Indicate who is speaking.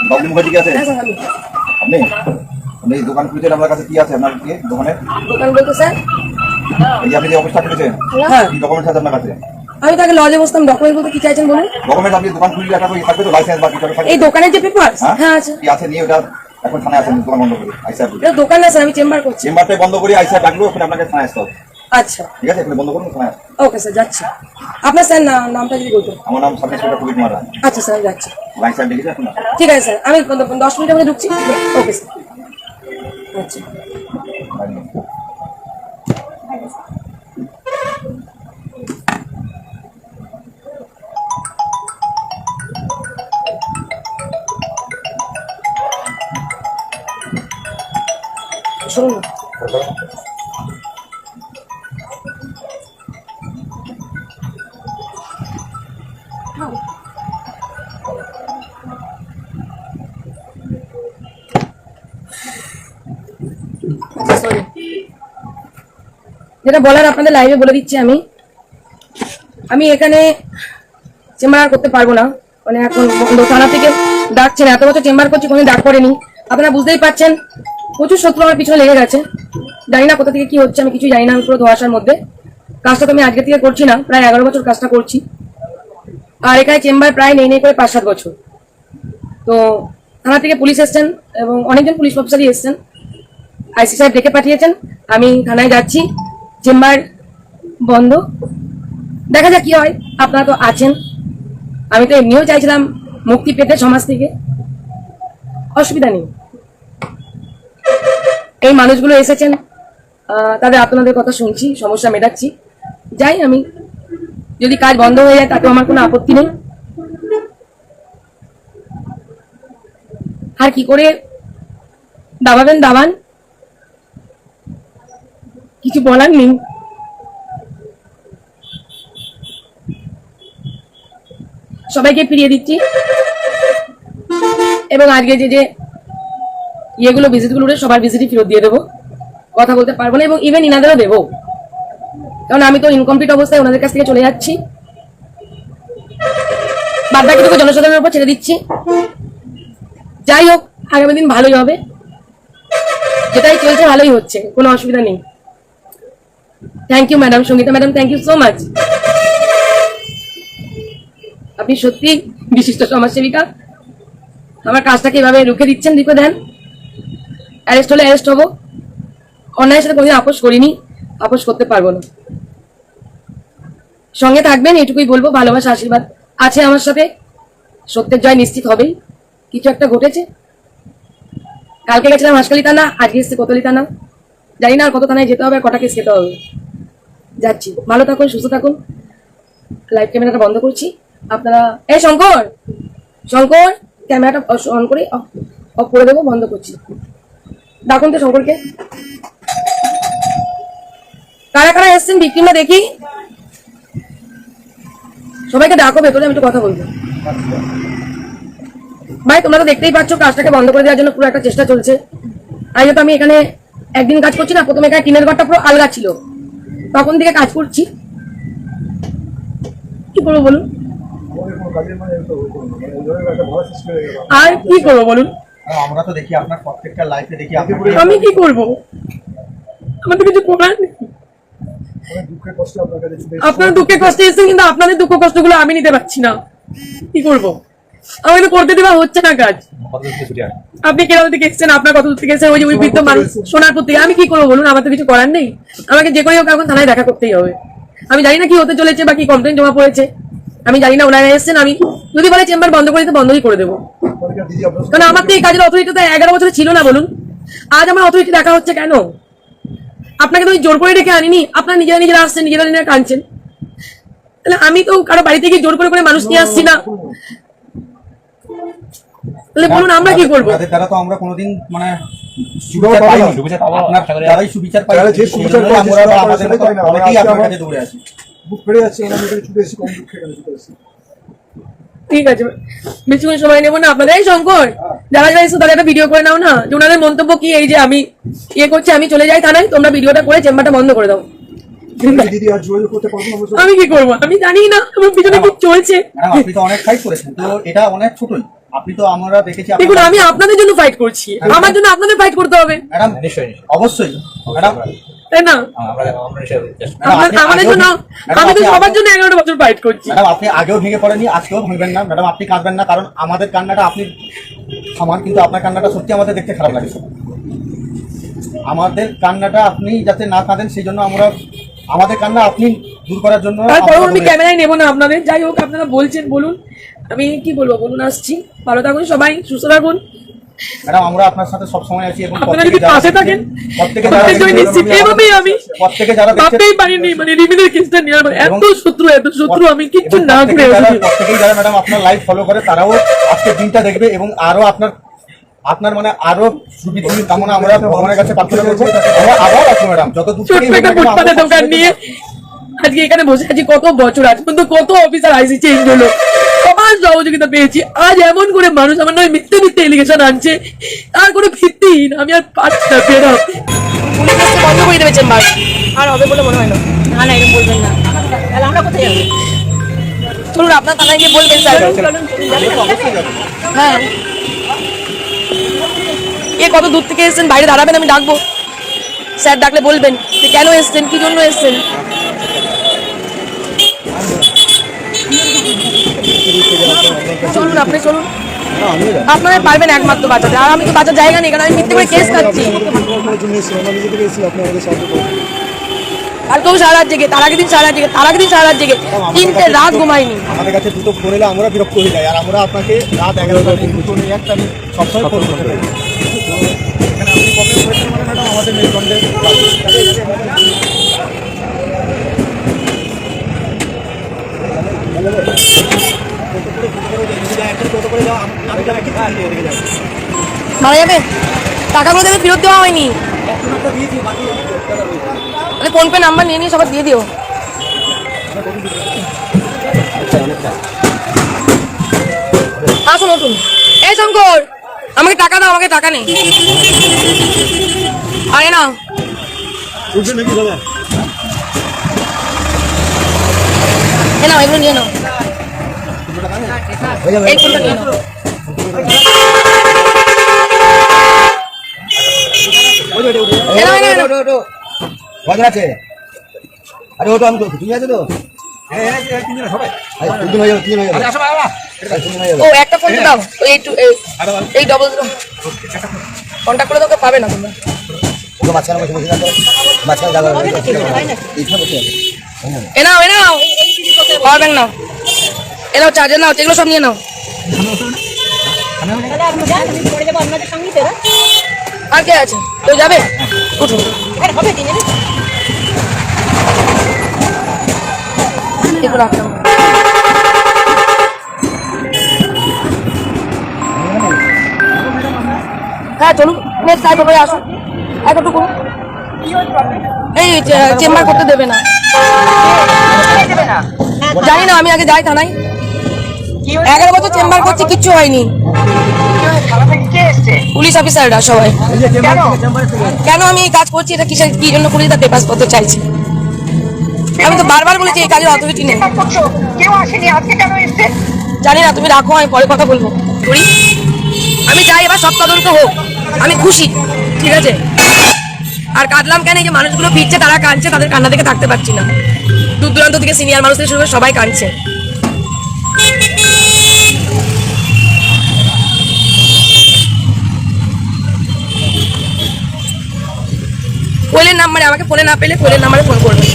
Speaker 1: বাবলু মুখার্জি আছে? আপনি আপনি দোকান খুলেছেন, আপনার কাছে কি আছে আপনার কি দোকানে?
Speaker 2: দোকান বলতে স্যার
Speaker 1: এই যে আপনি যে অফিসটা খুলেছেন,
Speaker 2: হ্যাঁ
Speaker 1: কি ডকুমেন্টস আছে আপনার কাছে?
Speaker 2: আমি তাকে লজে বসতাম। ডকুমেন্ট বলতে কি চাইছেন বলুন?
Speaker 1: ডকুমেন্ট আপনি দোকান খুললে একটা করে থাকবে তো, লাইসেন্স বা কিছু থাকবে।
Speaker 2: এই দোকানের যে পেপার হ্যাঁ আছে।
Speaker 1: কি আছে নিয়ে ওটা এখন থানায় আসেন, দোকান বন্ধ করে আইসা।
Speaker 2: এটা দোকান না স্যার, আমি চেম্বার করছি।
Speaker 1: চেম্বারটাই বন্ধ করে আইসা ডাকলো, ওখানে আপনাকে থানায় আসতে হবে।
Speaker 2: আচ্ছা
Speaker 1: ঠিক আছে, এখানে বন্ধ করুন, থানায়।
Speaker 2: ওকে স্যার যাচ্ছি। আপনার স্যার নামটা যদি বলতেন।
Speaker 1: আমার নাম সাব ইন্সপেক্টর কবির কুমার রায়।
Speaker 2: আচ্ছা স্যার যাচ্ছি।
Speaker 1: লাইসেন্স লিখেছে এখন?
Speaker 2: ঠিক আছে স্যার, আমি 10 মিনিটের মধ্যে ঢুকছি। ওকে স্যার আচ্ছা। শুনুন সরি, যেটা বলার আপনাদের লাইভে বলে দিচ্ছি। আমি এখানে চেম্বার আর করতে পারবো না, মানে এখন থানা থেকে ডাকছেন। এত বছর চেম্বার করছি, কোনো ডাক করেনি। আপনারা বুঝতেই পারছেন প্রচুর শত্রু আমার পিছনে লেগে গেছে। জানি না কোথা থেকে কি হচ্ছে, আমি কিছু জানি না। আমি পুরো ধোঁয়াশার মধ্যে। কাজটা তো আমি আজকে থেকে করছি না, প্রায় 11 বছর কাজটা করছি। আর এখানে চেম্বার প্রায় নেই করে 5-7 বছর। তো থানা থেকে পুলিশ এসছেন এবং অনেকজন পুলিশ অফিসারই এসছেন। আইসি সাহেব ডেকে পাঠিয়েছেন, আমি থানায় যাচ্ছি। চেম্বার বন্ধ, দেখা যাক কি হয়। আপনারা তো আছেন, আমি তো এমনিও চাইছিলাম মুক্তি পেতে সমাজ থেকে। অসুবিধা নেই, এই মানুষগুলো এসেছেন, তাদের আপনাদের কথা শুনছি, সমস্যা মেটাচ্ছি। যাই, আমি যদি কাজ বন্ধ হয়ে যায় তাতে আমার কোনো আপত্তি নেই। আর কি করে দাবাবেন দাবান, কিছু বলার নেই। সবাইকে ফিরিয়ে দিচ্ছি এবং আজকে যে ইয়েগুলো ভিজিটগুলো উঠে সবার ভিজিটই ফেরত দিয়ে দেবো। কথা বলতে পারবো না এবং ইভেন ইনাদেরও দেবো, কারণ আমি তো ইনকমপ্লিট অবস্থায় ওনাদের কাছ থেকে চলে যাচ্ছি। বাদ বাকিটুকু জনসাধারণের উপর ছেড়ে দিচ্ছি। যাই হোক, আগামী দিন ভালোই হবে, যেটাই চলছে ভালোই হচ্ছে, কোনো অসুবিধা নেই। Thank you madam, Sangeeta madam, thank you so much. আপনি সত্যি বিশিষ্ট সমাজসেবিকা। আমার কাজটাকে এভাবে রুখে দিচ্ছেন, লিখে দেন। অ্যারেস্ট হলে অ্যারেস্ট হবো, অন্যায়ের সাথে কোনোদিন আপোষ করিনি, আপোষ করতে পারবো না। সঙ্গে থাকবেন এটুকুই বলবো, ভালোবাসা আশীর্বাদ আছে আমার সাথে। সত্যের জয় নিশ্চিত হবেই। কিছু একটা ঘটেছে, কালকে গেছিলাম হাসখালি থানা, আজকে এসছে কোতোয়ালি থানা। জানি না আর কত থানায় যেতে হবে, কটা কেস খেতে হবে। যাচ্ছি, ভালো থাকুন, সুস্থ থাকুন। লাইভ ক্যামেরাটা বন্ধ করছি। আপনারা এই শঙ্কর শঙ্কর ক্যামেরাটা অন করে অফ করে দেবো, বন্ধ করছি। ডাকুন তো শঙ্করকে। কারা কারা এসছেন বিক্রিমটা দেখি, সবাইকে ডাকো ভেতরে, আমি একটু কথা বলবো। ভাই তোমরা তো দেখতেই পাচ্ছ কাজটাকে বন্ধ করে দেওয়ার জন্য পুরো একটা চেষ্টা চলছে। আর যেহেতু আমি এখানে একদিন কাজ করছি না, প্রথমে এখানে টিনের ঘরটা পুরো আলগা ছিল, তখন থেকে কাজ করছি। কি করবো বলুন, আর কি করবো বলুন?
Speaker 1: আমরা তো দেখি আপনার প্রত্যেকটা লাইফে দেখি,
Speaker 2: আমি কি করবো? আমার তো কিছু করার নেই। আপনার দুঃখে কষ্টে এসেছেন, কিন্তু আপনাদের দুঃখ কষ্টগুলো আমি নিতে পারছি না। কি করবো? আমি তো করতে দেওয়া হচ্ছে না কাজ। আপনি কেরল থেকে এসেছেন, আপনার কত দূর থেকে এসেছেন, ওই বৃদ্ধ মানুষ সোনারপুর থেকে। আমি কি করবো বলুন? আমার তো কিছু করার নেই। আমাকে যে করে হোক এখন থানায় দেখা করতেই হবে। আমি জানি না কি হতে চলেছে বা কি কমপ্লেন জমা পড়েছে, আমি জানি না। ওনারা এসেছেন, আমি যদি বলে চেম্বার বন্ধ করে দিতে বন্ধই করে দেবো, কারণ আমার তো এই কাজের অথরিটি তো 11 বছরে ছিল না। বলুন আজ আমার অথরিটি দেখা হচ্ছে কেন? আপনাকে তো জোর করে রেখে আনিনি, আপনারা নিজেরা আসছেন, নিজেরা কাঁদছেন। তাহলে আমি তো কারো বাড়ি থেকে জোর করে মানুষ নিয়ে আসছি না। তাহলে বলুন আমরা কি করবো?
Speaker 1: তারা তো আমরা কোনোদিন মানে
Speaker 2: ঠিক আছে, বেশিক্ষণ সময় নেবো না আপনাদের। এই শঙ্কর, যারা যারা এসে তারা একটা ভিডিও করে নাও না, যে ওনাদের মন্তব্য কি। এই যে আমি ইয়ে করছি, আমি চলে যাই থানায়, তোমরা ভিডিওটা করে চেম্বারটা বন্ধ করে দাও। আমি কি করবো? আমি জানি না আমার পিছনে কি চলছে।
Speaker 1: আপনি তো অনেক ফাইট করেছেন, তো এটা অনেক ছোটই। আপনি তো আমরা দেখেছি
Speaker 2: দেখুন আমি আপনাদের জন্য ফাইট করছি, আমার জন্য আপনাদের ফাইট করতে হবে
Speaker 1: ম্যাডাম অবশ্যই ম্যাডাম
Speaker 2: তাই না? আমাদের জন্য আমি তো সবার জন্য 11 বছর ফাইট করছি।
Speaker 1: ম্যাডাম আপনি আগেও ভেঙে পড়েনি, আজকেও ভাঙবেন না ম্যাডাম, আপনি কাঁদবেন না, কারণ আমাদের কান্নাটা আপনি সমান, কিন্তু আপনার কান্নাটা সত্যি আমাদের দেখতে খারাপ লাগে। আমাদের কান্নাটা আপনি যাতে না কাঁদেন সেই জন্য আমরা, আমাদের কান্না আপনি দূর করার জন্য।
Speaker 2: তারপরেও আমি ক্যামেরায় নেবো না আপনাদের, যাই হোক আপনারা বলছেন বলুন, আমি কি বলবো বলুন, আসছি, ভালো থাকুন সবাই, সুস্থ থাকুন
Speaker 1: ম্যাডাম, আমরা আপনার সাথে সব সময় আছি এবং
Speaker 2: আপনারা যদি পাশে থাকেন এভাবেই আমি
Speaker 1: প্রত্যেকে যারা
Speaker 2: ভাবতেই পারিনি মানে রিমিনের কেসটা নেওয়ার পর এত শত্রু আমি কিচ্ছু না করে
Speaker 1: প্রত্যেকেই যারা ম্যাডাম আপনার লাইভ ফলো করে তারাও আজকের দিনটা দেখবে এবং আরো আপনার মানে আরো সুবিধা কামনা আমরা ভগবানের কাছে প্রার্থনা করবো। আমরা আবার আসবো ম্যাডাম, যত দূর
Speaker 2: ছোট্ট একটা ফুটপাতের দোকান নিয়ে আজকে এখানে বসে আছি, কত বছর আজ পর্যন্ত কত অফিসার আইসি চেঞ্জ হলো, সবার সহযোগিতা পেয়েছি, আজ এমন করে মানুষ আমার নয় মিথ্যে এলিগেশন আনছে, তার কোনো ভিত্তিহীন, আমি আর পারছি না বেরো। পুলিশ আসতে বন্ধ করে দেবে চেম্বার, আর হবে বলে মনে হয় না। না না এরকম বলবেন না, তাহলে আমরা কোথায় যাবো? চলুন আপনার থানায় গিয়ে বলবেন স্যার। হ্যাঁ এ কত দূর থেকে এসেছেন, বাইরে দাঁড়াবেন, আমি ডাকবো, স্যার ডাকলে বলবেন যে কেন এসছেন, কি জন্য এসছেন। চলুন আপনি চলুন, আপনারা পারবেন একমাত্র বাঁচাতে, আর আমি তো বাঁচার জায়গা নেই, কারণ আমি মিথ্যে করে কেস খাচ্ছি। কালকেও সারা রাত জেগে, তার আগের দিন সারা রাত জেগে, তার আগের দিন সারা রাত জেগে, 3টে রাত ঘুমাইনি।
Speaker 1: আমাদের কাছে দুটো ফোন এলে আমরা বিরক্ত হয়ে যাই, আর আমরা আপনাকে রাত 11টা একটা আমি সবসময় ফোন করতে পারি। এখানে আপনি প্রবলেম করেছেন মানে ম্যাডাম আমাদের মেরুদণ্ডে
Speaker 2: মারা যাবে, টাকাগুলো দেবে, ফেরত দেওয়া হয়নি, ফোন পে নাম্বার নিয়ে নিয়ে সবার দিয়ে দিও। আসুন নতুন, এই শঙ্কর আমাকে টাকা দাও, আমাকে টাকা নেই, আরে না এ নাও, এগুলো নিয়ে নাও, এই ফোনটা নিয়ে নাও।
Speaker 1: কজন আছে? আরে ওটা আমি তুমি আছে তো?
Speaker 2: ও একটা ফোন দাও, এই ডবল কন্ট্যাক্ট করে তোকে পাবে না তোমরা। এ নাও পাওয়ার ব্যাংক নাও, এ নাও চার্জার নাও, এগুলো সব নিয়ে নাও। আর কে আছে, কেউ যাবে? উঠুন এগুলো রাখলাম। হ্যাঁ চলুন, নেক্সট টাইম করে আসুন, একটু করুন, এই চেম্বার করতে দেবে না, জানি না, আমি আগে যাই থানায়, 11 বছর চেম্বার করছি, কিচ্ছু হয়নি, পুলিশ অফিসাররা সবাই। কেন আমি এই কাজ করছি, এটা কিসের কি জন্য পুলিশ তার পেপারস পত্র চাইছে, আমি তো বারবার বলেছি এই কাজের অথরিটি নেই। জানি না, তুমি রাখো, আমি পরে কথা বলবো। আমি চাই এবার সব তদন্ত হোক, আমি খুশি, ঠিক আছে, আর কাঁদলাম কেন, এই যে মানুষগুলো ফিরছে তারা কাঁদছে, তাদের কান্না দেখে থাকতে পারছি না, দূর দূরান্ত থেকে সিনিয়র মানুষদের শুরু করে সবাই কাঁদছে। কোয়েলের নাম্বারে, আমাকে ফোনে না পেলে কোয়েলের নাম্বারে ফোন করবে।